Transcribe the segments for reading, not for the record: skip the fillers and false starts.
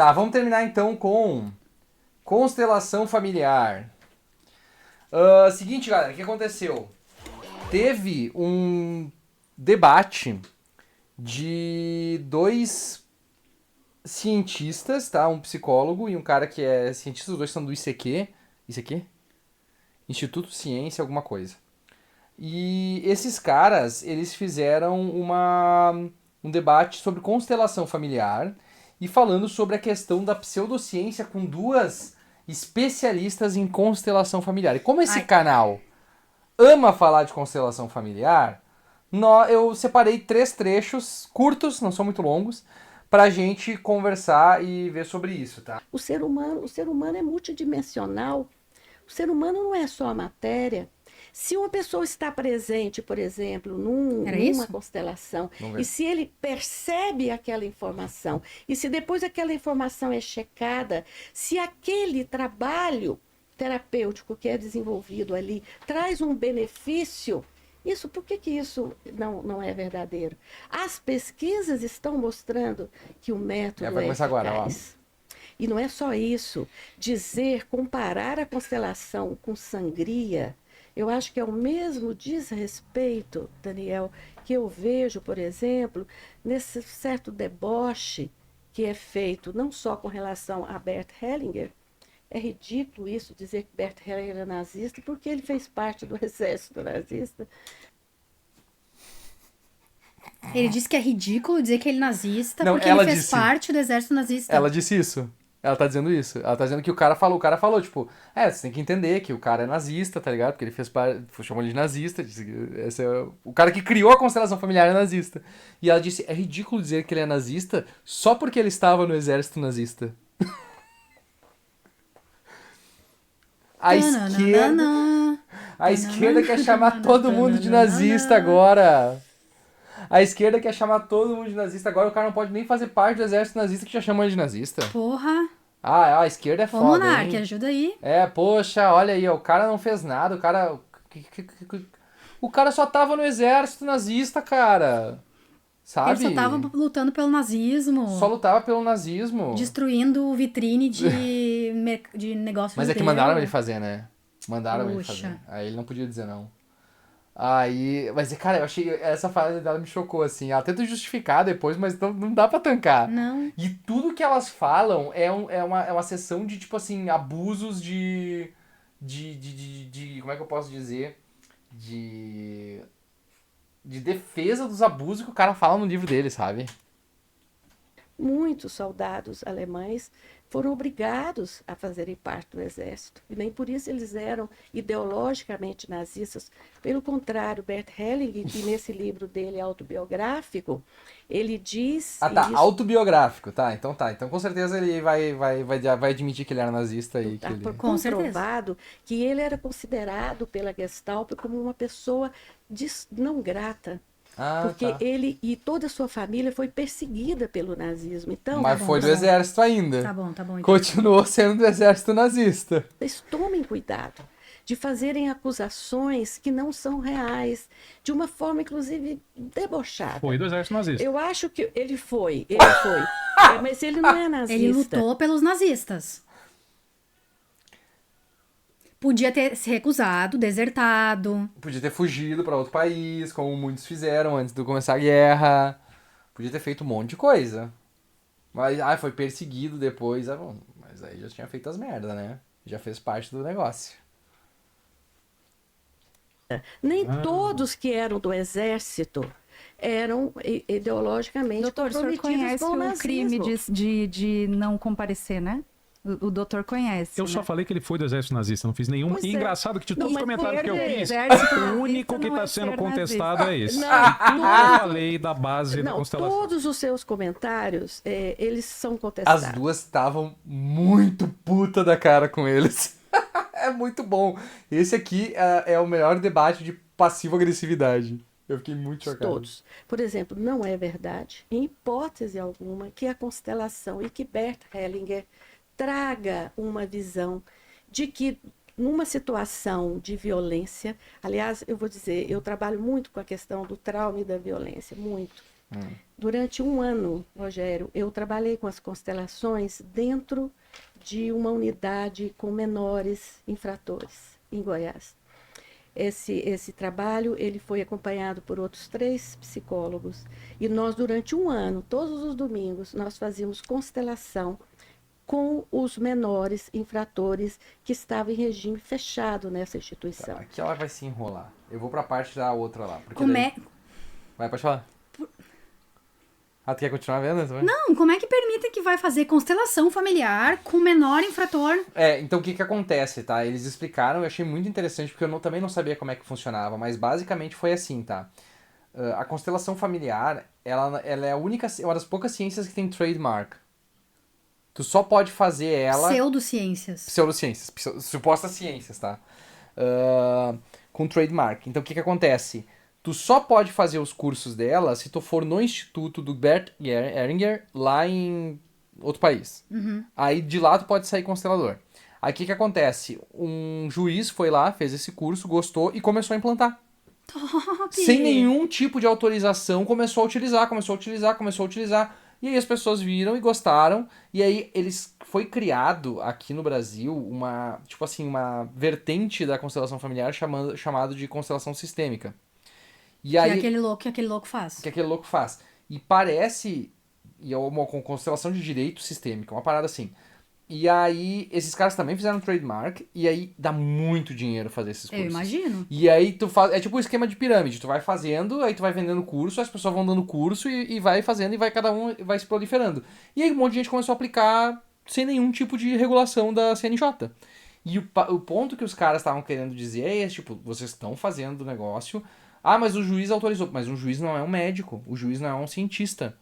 Tá, vamos terminar então com constelação familiar. Seguinte, galera, o que aconteceu? Teve um debate de dois cientistas, tá? Um psicólogo e um cara que é cientista, os dois são do ICQ. ICQ? Instituto Ciência alguma coisa. E esses caras, eles fizeram um debate sobre constelação familiar e falando sobre a questão da pseudociência com duas especialistas em constelação familiar. E como esse Ai, canal ama falar de constelação familiar, eu separei 3 trechos curtos, não são muito longos, pra gente conversar e ver sobre isso, tá? O ser humano é multidimensional. O ser humano não é só a matéria. Se uma pessoa está presente, por exemplo, era numa isso? constelação, Vamos e ver. se ele percebe aquela informação, e se depois aquela informação é checada, se aquele trabalho terapêutico que é desenvolvido ali traz um benefício, isso, por que que isso não é verdadeiro? As pesquisas estão mostrando que o método Vai é começar agora, ó. eficaz. E não é só isso. Comparar a constelação com sangria, eu acho que é o mesmo desrespeito, Daniel, que eu vejo, por exemplo, nesse certo deboche que é feito não só com relação a Bert Hellinger. É ridículo isso, dizer que Bert Hellinger era nazista, porque ele fez parte do exército nazista. Ele disse que é ridículo dizer que ele é nazista Não, porque ele ela fez disse. parte do exército nazista. Ela disse isso. Ela tá dizendo isso. Ela tá dizendo que o cara falou, tipo, você tem que entender que o cara é nazista, tá ligado? Porque ele fez parte, chamou ele de nazista, disse que esse é o cara que criou a constelação familiar é nazista. E ela disse, é ridículo dizer que ele é nazista só porque ele estava no exército nazista. A esquerda, Tananana, a esquerda quer chamar todo mundo de nazista tananana. agora. A esquerda quer chamar todo mundo de nazista agora, o cara não pode nem fazer parte do exército nazista que já chamou ele de nazista. Porra. A esquerda é Ô, foda, Monark, hein? ajuda aí. Poxa, olha aí, ó, o cara não fez nada, o cara. O cara só tava no exército nazista, cara. Ele só Sabe? tava lutando pelo Só nazismo, lutava pelo nazismo. destruindo vitrine de negócio Mas é que judeu. mandaram ele fazer, né? Mandaram ele Puxa. fazer. Aí ele não podia dizer não. Aí. Mas, cara, eu achei. Essa fase dela me chocou, assim. Ela tenta justificar depois, mas não dá pra tancar. Não. E tudo que elas falam é uma sessão de, tipo assim, abusos de. Como é que eu posso dizer? De defesa dos abusos que o cara fala no livro dele, sabe? Muitos soldados alemães foram obrigados a fazerem parte do exército. E nem por isso eles eram ideologicamente nazistas. Pelo contrário, Bert Hellinger, que nesse livro dele autobiográfico, ele diz Ah, tá. isso. Autobiográfico, tá. Então tá. Então com certeza ele vai admitir que ele era nazista e que Está ele. Com certeza. comprovado que ele era considerado pela Gestapo como uma pessoa não grata, Ah, porque tá. ele e toda a sua família foi perseguida pelo nazismo. Então, Mas bom, foi tá do bom. exército ainda. Tá bom, então. Continuou sendo do exército nazista. vocês tomem cuidado de fazerem acusações que não são reais, de uma forma, inclusive, debochada. Foi do exército nazista. Eu acho que ele foi. Mas ele não é nazista. Ele lutou pelos nazistas. Podia ter se recusado, desertado. Podia ter fugido pra outro país, como muitos fizeram antes de começar a guerra. Podia ter feito um monte de coisa. Mas, foi perseguido depois. Bom, mas aí já tinha feito as merdas, né? Já fez parte do negócio. Nem todos que eram do exército eram ideologicamente Doutor, o senhor comprometidos conhece com o o nazismo. crime de não comparecer, né? O doutor conhece. Eu só né? falei que ele foi do exército nazista, não fiz nenhuma. Pois E é. engraçado que de Não, todos os mas comentários que eu ser do fiz, exército o único nazista que não está é sendo ser contestado é esse. Não, E tudo que eu falei da base da Não, constelação. todos os seus comentários, eles são contestados. As duas estavam muito puta da cara com eles. É muito bom. Esse aqui é o melhor debate de passivo-agressividade. Eu fiquei muito chocado. Todos. Por exemplo, não é verdade, em hipótese alguma, que a constelação e que Bert Hellinger traga uma visão de que numa situação de violência, aliás, eu vou dizer, eu trabalho muito com a questão do trauma e da violência, muito. Durante um ano, Rogério, eu trabalhei com as constelações dentro de uma unidade com menores infratores em Goiás. Esse trabalho ele foi acompanhado por outros 3 psicólogos e nós, durante um ano, todos os domingos, nós fazíamos constelação com os menores infratores que estavam em regime fechado nessa instituição. Aqui ela vai se enrolar. Eu vou pra parte da outra lá. Como daí... é... Vai, pode falar. Ah, tu quer continuar vendo? Não, como é que permite que vai fazer constelação familiar com menor infrator? Então o que acontece, tá? Eles explicaram, eu achei muito interessante, porque eu também não sabia como é que funcionava, mas basicamente foi assim, tá? A constelação familiar, ela é uma das poucas ciências que tem trademark. Tu só pode fazer ela... Pseudociências. Pseudociências, supostas ciências, tá? Com trademark. Então o que acontece? Tu só pode fazer os cursos dela se tu for no instituto do Bert Ehringer, lá em outro país. Aí de lá tu pode sair constelador. Aí o que acontece? Um juiz foi lá, fez esse curso, gostou e começou a implantar. Top! Sem nenhum tipo de autorização, começou a utilizar. E aí as pessoas viram e gostaram. E aí foi criado aqui no Brasil uma vertente da constelação familiar chamado de constelação sistêmica. E aí, que aquele louco faz. Que aquele louco faz. E parece... E é uma constelação de direito sistêmico, uma parada assim. E aí, esses caras também fizeram trademark, e aí dá muito dinheiro fazer esses cursos. Eu imagino. E aí tu faz... É tipo um esquema de pirâmide. Tu vai fazendo, aí tu vai vendendo curso, as pessoas vão dando curso e vai fazendo, e cada um vai se proliferando. E aí um monte de gente começou a aplicar sem nenhum tipo de regulação da CNJ. E o ponto que os caras estavam querendo dizer é esse, tipo, vocês estão fazendo o negócio... Ah, mas o juiz autorizou. Mas um juiz não é um médico. O juiz não é um cientista.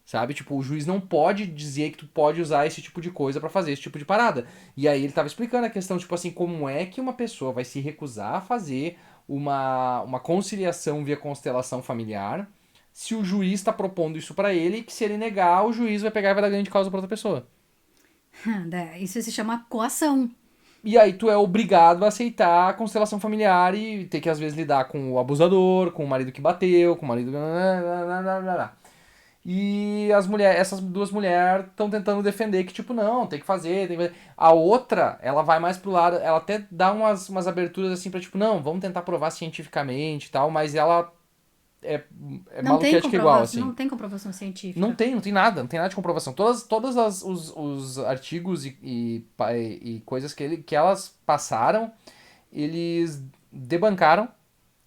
Sabe? Tipo, o juiz não pode dizer que tu pode usar esse tipo de coisa pra fazer esse tipo de parada. E aí ele tava explicando a questão, tipo assim, como é que uma pessoa vai se recusar a fazer uma conciliação via constelação familiar se o juiz tá propondo isso pra ele e que se ele negar, o juiz vai pegar e vai dar ganho de causa pra outra pessoa. Isso se chama coação. E aí tu é obrigado a aceitar a constelação familiar e ter que às vezes lidar com o abusador, com o marido que bateu, com o marido... E essas 2 mulheres estão tentando defender que tipo, não, tem que fazer. A outra, ela vai mais pro lado, ela até dá umas aberturas assim pra tipo, não, vamos tentar provar cientificamente e tal, mas ela é maluquete que é igual, assim. Não tem comprovação científica. Não tem nada de comprovação. Todos os artigos e coisas que elas passaram, eles debancaram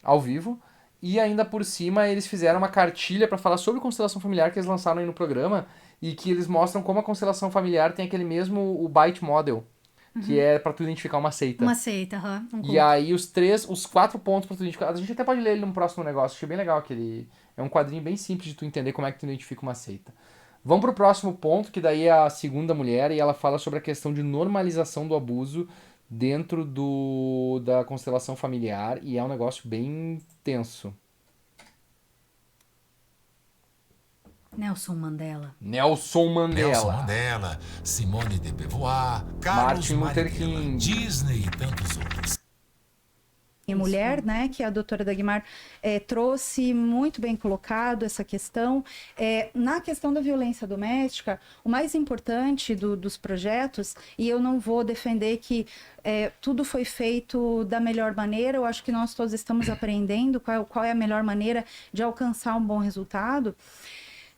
ao vivo, e ainda por cima eles fizeram uma cartilha para falar sobre constelação familiar que eles lançaram aí no programa, e que eles mostram como a constelação familiar tem aquele mesmo, o Byte Model, que é pra tu identificar uma seita. Uma seita, E aí os 4 pontos pra tu identificar. A gente até pode ler ele num próximo negócio, achei bem legal aquele. É um quadrinho bem simples de tu entender como é que tu identifica uma seita. Vamos pro próximo ponto, que daí é a segunda mulher, e ela fala sobre a questão de normalização do abuso dentro da constelação familiar, e é um negócio bem tenso. Nelson Mandela, Simone de Beauvoir, Martin Luther King, Disney e tantos outros. E mulher, né, que a doutora Dagmar trouxe muito bem colocado essa questão. Na questão da violência doméstica, o mais importante dos projetos, e eu não vou defender que tudo foi feito da melhor maneira, eu acho que nós todos estamos aprendendo qual é a melhor maneira de alcançar um bom resultado.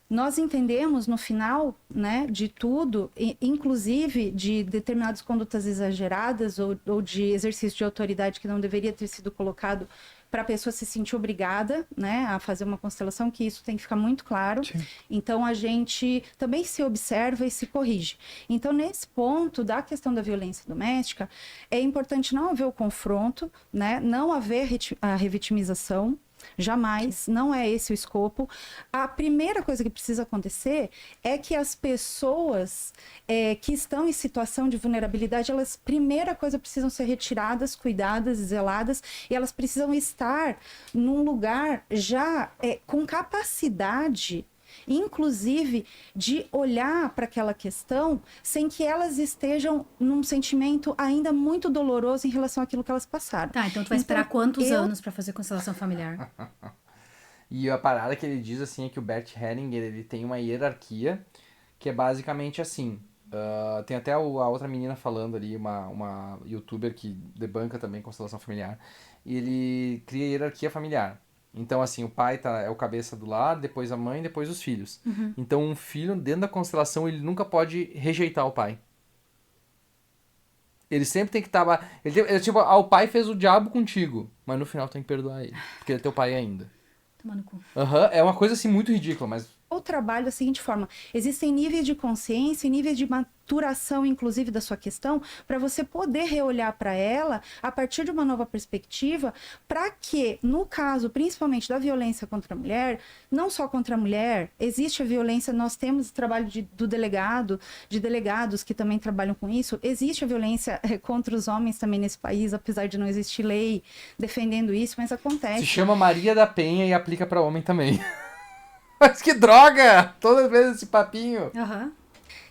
Nós entendemos no final, né, de tudo, inclusive de determinadas condutas exageradas ou de exercício de autoridade que não deveria ter sido colocado para a pessoa se sentir obrigada, né, a fazer uma constelação, que isso tem que ficar muito claro. Sim. Então a gente também se observa e se corrige. Então nesse ponto da questão da violência doméstica, é importante não haver o confronto, né, não haver a revitimização. Jamais, não é esse o escopo. A primeira coisa que precisa acontecer é que as pessoas que estão em situação de vulnerabilidade, elas, primeira coisa, precisam ser retiradas, cuidadas, zeladas, e elas precisam estar num lugar já com capacidade, inclusive, de olhar para aquela questão sem que elas estejam num sentimento ainda muito doloroso em relação àquilo que elas passaram. Tá, então tu vai esperar quantos anos para fazer constelação familiar? E a parada que ele diz, assim, é que o Bert Hellinger, ele tem uma hierarquia que é basicamente assim. Tem até a outra menina falando ali, uma youtuber que debanca também constelação familiar. E ele cria hierarquia familiar. Então, assim, o pai é o cabeça do lar, depois a mãe, depois os filhos. Então, um filho, dentro da constelação, ele nunca pode rejeitar o pai. Ele sempre tem que estar... tipo, o pai fez o diabo contigo, mas no final tem que perdoar ele, porque ele é teu pai ainda. Tomando cu. É uma coisa, assim, muito ridícula, mas... O trabalho da seguinte forma: existem níveis de consciência e níveis de maturação, inclusive, da sua questão, para você poder reolhar para ela a partir de uma nova perspectiva, para que, no caso, principalmente da violência contra a mulher, não só contra a mulher, existe a violência, nós temos o trabalho do delegado, de delegados que também trabalham com isso, existe a violência contra os homens também nesse país, apesar de não existir lei defendendo isso, mas acontece. Se chama Maria da Penha e aplica para homem também. Mas que droga! Toda vez esse papinho.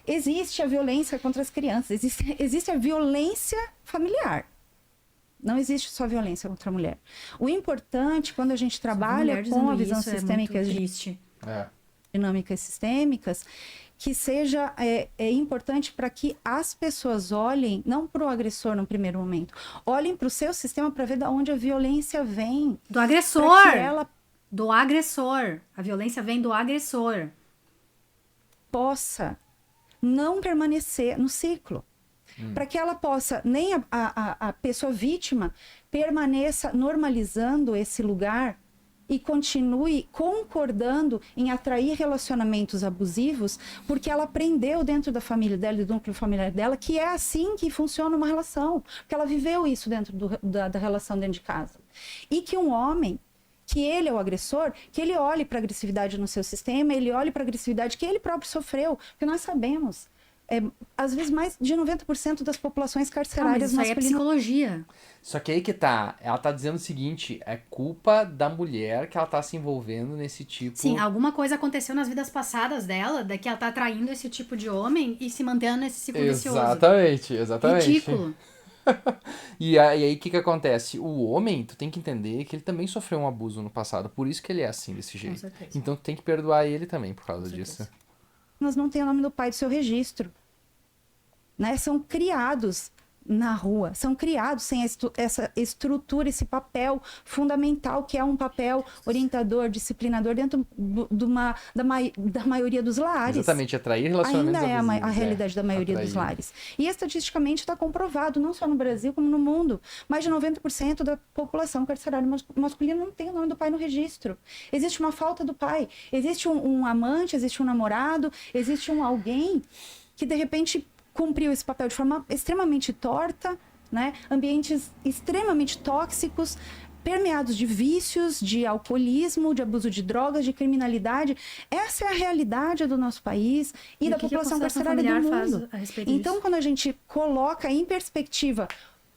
Existe a violência contra as crianças, existe a violência familiar. Não existe só violência contra a mulher. O importante, quando a gente trabalha com a visão sistêmica, dinâmicas sistêmicas, que seja importante para que as pessoas olhem, não para o agressor no primeiro momento, olhem para o seu sistema para ver de onde a violência vem. Do agressor! Pra que ela do agressor. A violência vem do agressor. Possa não permanecer no ciclo. Para que ela possa, nem a pessoa vítima permaneça normalizando esse lugar e continue concordando em atrair relacionamentos abusivos, porque ela aprendeu dentro da família dela e do núcleo familiar dela que é assim que funciona uma relação, porque ela viveu isso dentro da relação dentro de casa. E que um homem, que ele é o agressor, que ele olhe para a agressividade no seu sistema, ele olhe para a agressividade que ele próprio sofreu, porque nós sabemos, às vezes mais de 90% das populações carcerárias mas isso aí é psicologia. Só que aí que tá, ela tá dizendo o seguinte, é culpa da mulher que ela tá se envolvendo nesse tipo... Sim, alguma coisa aconteceu nas vidas passadas dela, que ela tá atraindo esse tipo de homem e se mantendo nesse ciclo vicioso. Exatamente. Ridículo. E aí o que acontece? O homem, tu tem que entender que ele também sofreu um abuso no passado, por isso que ele é assim, desse jeito. certeza. Então tu tem que perdoar ele também por causa disso. Nós não tem o nome do pai do seu registro, né? São criados na rua, são criados sem essa estrutura, esse papel fundamental que é um papel orientador, disciplinador dentro da maioria dos lares. Exatamente, atrair relacionamentos ainda é abusivos, a realidade da maioria dos lares. E estatisticamente está comprovado, não só no Brasil como no mundo, mais de 90% da população carcerária masculina não tem o nome do pai no registro. Existe uma falta do pai, existe um amante, existe um namorado, existe alguém que de repente cumpriu esse papel de forma extremamente torta, né? Ambientes extremamente tóxicos, permeados de vícios, de alcoolismo, de abuso de drogas, de criminalidade. Essa é a realidade do nosso país e da população carcerária do mundo. Então, quando a gente coloca em perspectiva,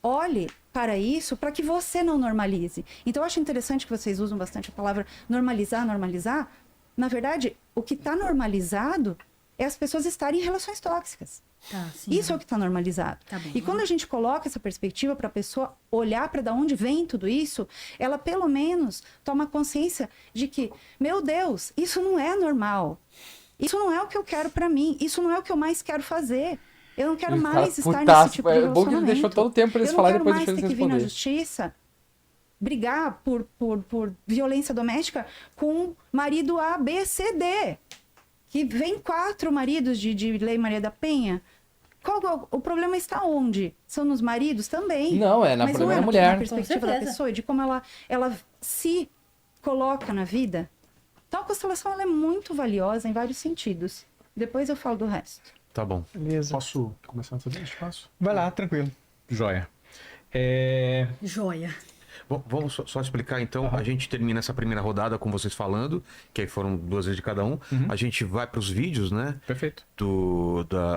olhe para isso, para que você não normalize. Então, eu acho interessante que vocês usam bastante a palavra normalizar. Na verdade, o que está normalizado é as pessoas estarem em relações tóxicas. Isso é o que está normalizado. E quando a gente coloca essa perspectiva para a pessoa olhar para de onde vem tudo isso, ela pelo menos toma consciência de que, meu Deus, isso não é normal. Isso não é o que eu quero para mim. Isso não é o que eu mais quero fazer. Eu não quero mais estar nesse tipo de relacionamento. É bom que ele deixou todo o tempo para eles falarem, depois deixou eles responder. Eu não quero mais ter que vir na responder. justiça brigar por violência doméstica com marido A, B, C, D. Que vem 4 maridos de Lei Maria da Penha. O problema está onde? São nos maridos também. Não, é na Mas primeira não é mulher. na perspectiva da pessoa, de como ela se coloca na vida. Então a constelação ela é muito valiosa em vários sentidos. Depois eu falo do resto. Tá bom. Beleza. Posso começar a fazer esse passo? Vai lá, tranquilo. Joia. Joia. Bom, vamos só explicar então. A gente termina essa primeira rodada com vocês falando, que aí foram 2 vezes de cada um. A gente vai para os vídeos, né? Perfeito.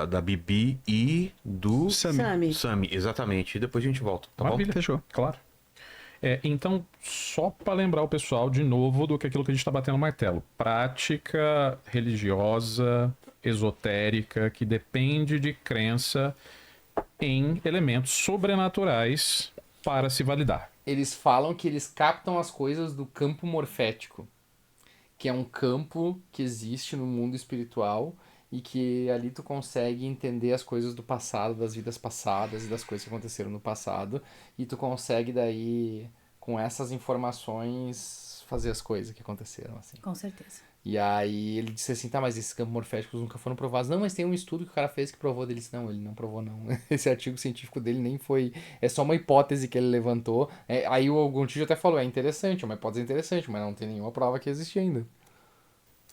Da Bibi e do Sami. Exatamente. E depois a gente volta, tá Maravilha. bom? Fechou. Claro. Então, só para lembrar o pessoal de novo do que aquilo que a gente está batendo martelo. Prática religiosa, esotérica, que depende de crença em elementos sobrenaturais para se validar. Eles falam que eles captam as coisas do campo morfético. que é um campo que existe no mundo espiritual e que ali tu consegue entender as coisas do passado, das vidas passadas e das coisas que aconteceram no passado, e tu consegue daí, com essas informações, fazer as coisas que aconteceram, assim. Com certeza. E aí ele disse assim, tá, mas esses campos morféticos nunca foram provados. Não, mas tem um estudo que o cara fez que provou dele. Não, ele não provou, não. Esse artigo científico dele nem foi... É só uma hipótese que ele levantou. Aí o Gontijo até falou, é interessante, é uma hipótese interessante, mas não tem nenhuma prova que existe ainda.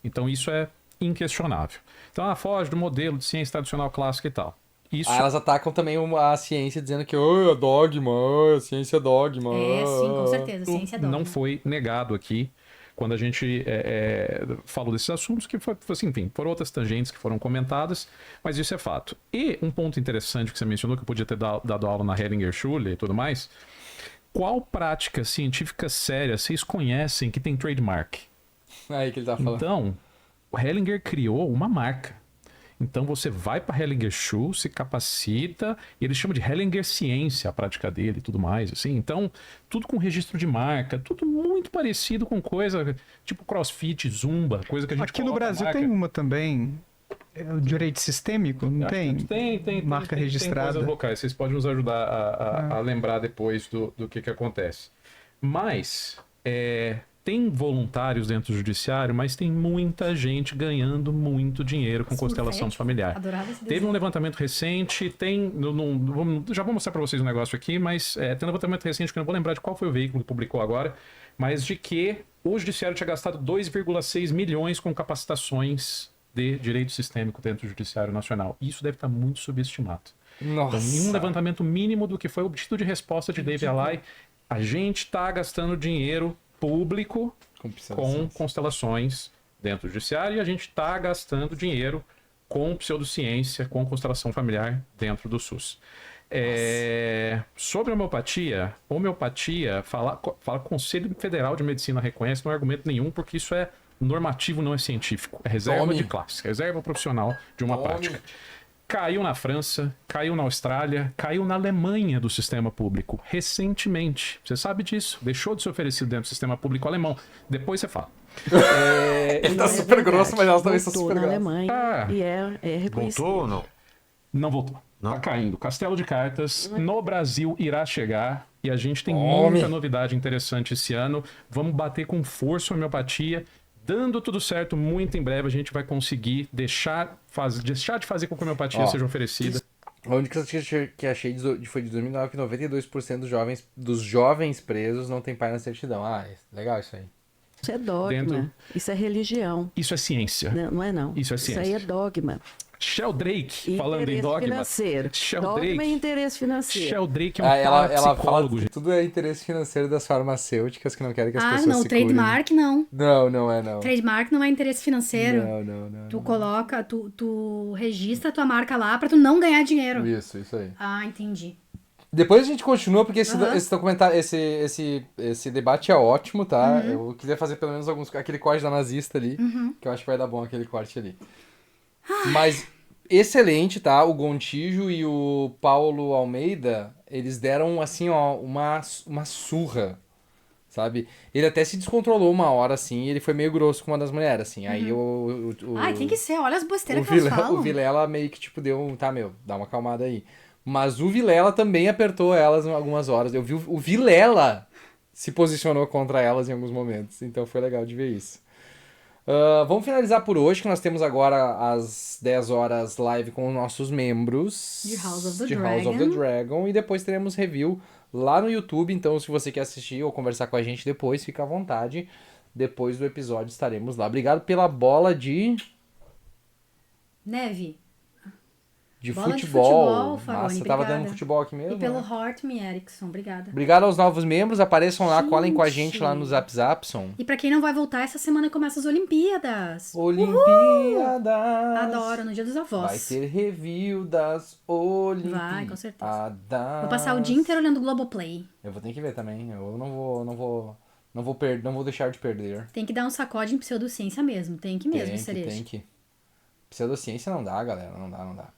Então isso é inquestionável. Então ela foge do modelo de ciência tradicional clássica e tal. Isso Aí elas atacam também a ciência, dizendo que é dogma, a ciência é dogma. É, sim, com certeza. Ciência é dogma. não foi negado aqui quando a gente falou desses assuntos, que foi assim, enfim, foram outras tangentes que foram comentadas, mas isso é fato. E um ponto interessante que você mencionou, que eu podia ter dado aula na Hellinger Schule e tudo mais, qual prática científica séria vocês conhecem que tem trademark? Aí que ele tá falando. Então, o Hellinger criou uma marca. Então você vai para Hellinger Schule, se capacita, e eles chamam de Hellinger Ciência, a prática dele e tudo mais, assim. Então, tudo com registro de marca, tudo muito parecido com coisa tipo CrossFit, Zumba, coisa que a gente Aqui no coloca Brasil marca. tem uma também, o direito sistêmico, não tem? Tem marca registrada. Tem coisas locais, vocês podem nos ajudar a lembrar depois do que acontece. Mas, tem voluntários dentro do judiciário, mas tem muita gente ganhando muito dinheiro com constelação familiar. Adorava esse Teve desenho. um levantamento recente, já vou mostrar para vocês um negócio aqui, mas tem um levantamento recente que eu não vou lembrar de qual foi o veículo que publicou agora, mas de que o judiciário tinha gastado 2,6 milhões com capacitações de direito sistêmico dentro do judiciário nacional. Isso deve estar muito subestimado. Nossa. Então, em um levantamento mínimo do que foi obtido de resposta de David Alai, a gente está gastando dinheiro público com constelações dentro do judiciário e a gente está gastando dinheiro com pseudociência, com constelação familiar dentro do SUS. Sobre homeopatia, fala Conselho Federal de Medicina reconhece, não é argumento nenhum, porque isso é normativo, não é científico. É reserva de classe, reserva profissional de uma prática. Caiu na França, caiu na Austrália, caiu na Alemanha do sistema público recentemente. Você sabe disso. Deixou de ser oferecido dentro do sistema público alemão. Depois você fala. Ele tá super grosso, mas elas também são Voltou super na grossas. Alemanha e é reconhecido. Voltou ou não? Não voltou. Não? Tá caindo. Castelo de Cartas no Brasil irá chegar e a gente tem Homem. muita novidade interessante esse ano. Vamos bater com força a homeopatia. Dando tudo certo, muito em breve a gente vai conseguir deixar de fazer com que a homeopatia seja oferecida. A única estatística que achei foi de 2009, que 92% dos jovens presos não tem pai na certidão. Legal isso aí. Isso é dogma, Dentro- isso é religião. Isso é ciência. Não é não. Isso é Isso aí é ciência. dogma. Sheldrake, falando em Interesse dogma. financeiro. Dogma e Sheldrake, interesse financeiro. Sheldrake é um Ela fala parapsicólogo. que tudo é interesse financeiro das farmacêuticas que não querem que as pessoas não, se curem. trademark não. Não é não. Trademark não é interesse financeiro. Não. Tu coloca, tu registra a tua marca lá pra tu não ganhar dinheiro. Isso aí. Ah, entendi. Depois a gente continua, porque esse Aham. documentário, esse debate é ótimo, tá? Eu queria fazer pelo menos aquele corte da nazista ali, que eu acho que vai dar bom aquele corte ali. Mas excelente, tá? O Gontijo e o Paulo Almeida, eles deram, assim, ó, uma surra, sabe? Ele até se descontrolou uma hora, assim, e ele foi meio grosso com uma das mulheres, assim. Aí Ai, tem que ser, olha as besteiras que elas falam. o Vilela meio que, tipo, deu um... Tá, dá uma acalmada aí. Mas o Vilela também apertou elas em algumas horas. Eu vi o Vilela se posicionou contra elas em alguns momentos. Então foi legal de ver isso. Vamos finalizar por hoje, que nós temos agora às 10 horas live com os nossos membros De House of the de House of the Dragon. Dragon. E depois teremos review lá no YouTube. Então, se você quer assistir ou conversar com a gente depois, fica à vontade. Depois do episódio estaremos lá. Obrigado pela bola de Neve. de Bola de futebol. futebol, Fagone, Nossa, tava obrigada. dando futebol aqui mesmo. E pelo né? Heart Me Erickson, obrigada. Obrigado aos novos membros. Apareçam lá, Gente. colhem com a gente lá no Zap Zapson. E pra quem não vai voltar, essa semana começa as Olimpíadas. Olimpíadas. Adoro, no Dia dos Avós. Vai ter review das Olimpíadas. Vai, com certeza. Vou passar o dia inteiro olhando Globoplay. Eu vou ter que ver também. Eu não vou deixar de perder. Tem que dar um sacode em pseudociência mesmo. Tem que mesmo ser Tem que. Pseudociência não dá, galera. Não dá.